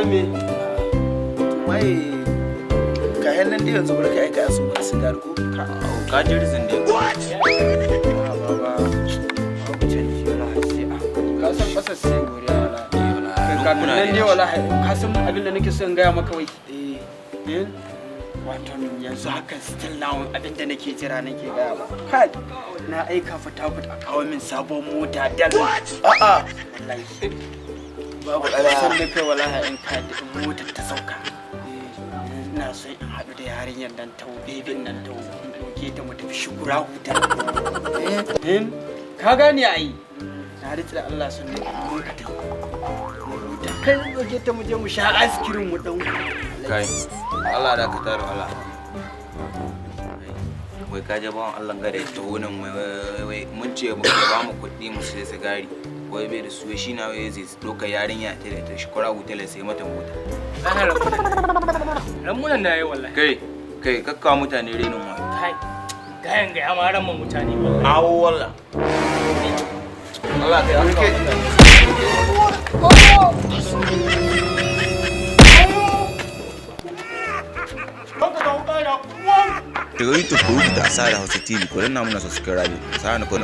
me mai ka nan da yanzu barka aika su ba sigar ko ka ji rizin da baba ka san kasar sai goriya wala kafin nan dai wala ka san abin da nake son gaya maka wai wato yanzu haka still now abin da nake jira nake gaya ba kai na aika fita a kawo min sabon mota dan a'a wallahi babu san da kai wallahi in ka da motar ta sauka ina so in haɗu da yarinyar nan ta bebin nan ta doke ta mu tafi shugura huta ka gane ai na rike da Allah sun ne mun ka ta kai doke ta mu je mu sha askirin mu dan kai Allah da ka taro Allah wai ka je bawon Allah gare ta wunin wai mun ce mu ba mu kuɗi mu sai sigari wai bai da su shi na wai zai doka yarinya ta da shukura hotel sai mata mota ana ramunan da yayi wallahi kai kakka mutane renin wa kai gayan ga ma ran mutane wallahi awo wallahi Allah kai aka Daga YouTube ku rubuta Asara Hausa TV ku danna muna subscribe. Sana ku